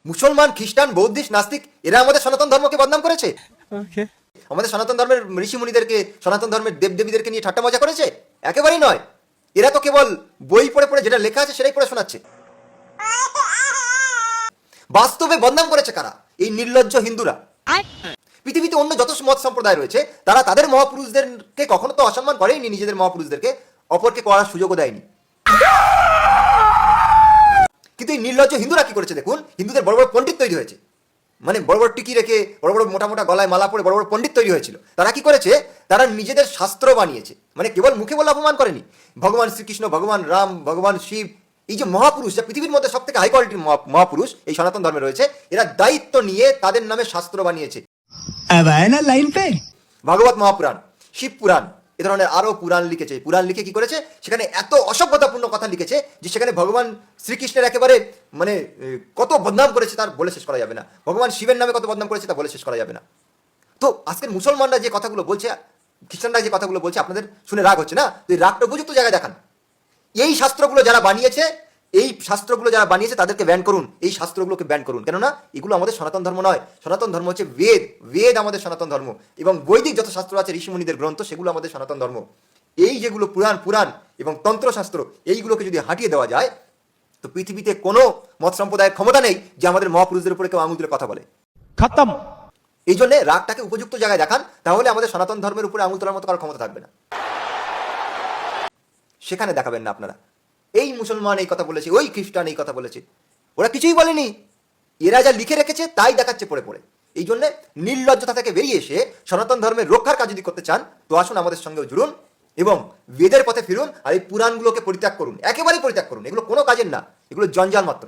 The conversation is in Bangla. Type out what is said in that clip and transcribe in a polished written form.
মুসলমান, খ্রিস্টান, বৌদ্ধিস্ট, নাস্তিক এরা আমাদের সনাতন ধর্মকে বদনাম করেছে। আমাদের সনাতন ধর্মের ঋষি মুনিদেরকে, সনাতন ধর্মের দেবদেবীদেরকে নিয়ে ঠাট্টা মজা করেছে? একেবারেই নয়। এরা তো কেবল বই পড়ে পড়ে যেটা লেখা আছে সেটাই পড়ে শোনাচ্ছে। বাস্তবে বদনাম করেছে কারা? এই নির্লজ্জ হিন্দুরা। পৃথিবীতে অন্য যত মত সম্প্রদায় রয়েছে তারা তাদের মহাপুরুষদেরকে কখনো তো অসম্মান করেনি, নিজেদের মহাপুরুষদেরকে অপরকে করার সুযোগও দেয়নি। কিন্তু এই নির্লজ্জ হিন্দুরা কি করেছে দেখুন, হিন্দুদের বড় বড় পণ্ডিত তৈরি হয়েছে, মানে বড় বড় টিকি রেখে বড় বড় মোটা মোটা গলায় মালা পরে বড় বড় পণ্ডিত তৈরি হয়েছিল। তারা কি করেছে? তারা নিজেদের শাস্ত্র বানিয়েছে, মানে কেবল মুখে বলে অপমান করেনি। ভগবান শ্রীকৃষ্ণ, ভগবান রাম, ভগবান শিব, এই যে মহাপুরুষ, যা পৃথিবীর মধ্যে সব থেকে হাই কোয়ালিটির মহাপুরুষ এই সনাতন ধর্মে রয়েছে, এরা দায়িত্ব নিয়ে তাদের নামে শাস্ত্র বানিয়েছে। ভাগবত মহাপুরাণ, শিব পুরাণ, এ ধরনের আরো পুরাণ লিখেছে। পুরাণ লিখে কি করেছে? সেখানে এত অসভ্যতাপূর্ণ কথা লিখেছে যে সেখানে ভগবান শ্রীকৃষ্ণের একেবারে মানে কত বদনাম করেছে তার বলে শেষ করা যাবে না। ভগবান শিবের নামে কত বদনাম করেছে তা বলে শেষ করা যাবে না। তো আজকের মুসলমানরা যে কথাগুলো বলছে, খ্রিস্টানরা যে কথাগুলো বলছে, আপনাদের শুনে রাগ হচ্ছে না? তো এই রাগটা উপযুক্ত জায়গায় দেখান। এই শাস্ত্রগুলো যারা বানিয়েছে, তাদেরকে ব্যান করুন। এই শাস্ত্রগুলোকে ব্যান করুন, কেননা এগুলো আমাদের সনাতন ধর্ম নয়। সনাতন ধর্ম হচ্ছে বেদ। বেদ আমাদের সনাতন ধর্ম, এবং বৈদিক যত শাস্ত্র আছে, ঋষিমুনিদের গ্রন্থ, সেগুলো আমাদের সনাতন ধর্ম। এই যেগুলো পুরাণ এবং তন্ত্রশাস্ত্র, এইগুলোকে যদি হাঁটিয়ে দেওয়া যায় তো পৃথিবীতে কোনো মত সম্প্রদায়ের ক্ষমতা নেই যে আমাদের মহাপুরুষদের উপরে কেউ আঙুল তুলে কথা বলে। খতম। এই জন্য রাগটাকে উপযুক্ত জায়গায় দেখান, তাহলে আমাদের সনাতন ধর্মের উপরে আঙুল তোলার মতো কারো ক্ষমতা থাকবে না। সেখানে দেখাবেন না আপনারা এই মুসলমান এই কথা বলেছে, ওই খ্রিস্টান এই কথা বলেছে। ওরা কিছুই বলেনি, এরা যা লিখে রেখেছে তাই দেখাচ্ছে পড়ে পড়ে। এই জন্য নির্লজ্জতা থেকে বেরিয়ে এসে সনাতন ধর্মের রক্ষার কাজ যদি করতে চান তো আসুন আমাদের সঙ্গেও জুড়ুন এবং বেদের পথে ফিরুন, আর এই পুরাণগুলোকে পরিত্যাগ করুন, একেবারেই পরিত্যাগ করুন। এগুলো কোনো কাজের না, এগুলো জঞ্জাল মাত্র।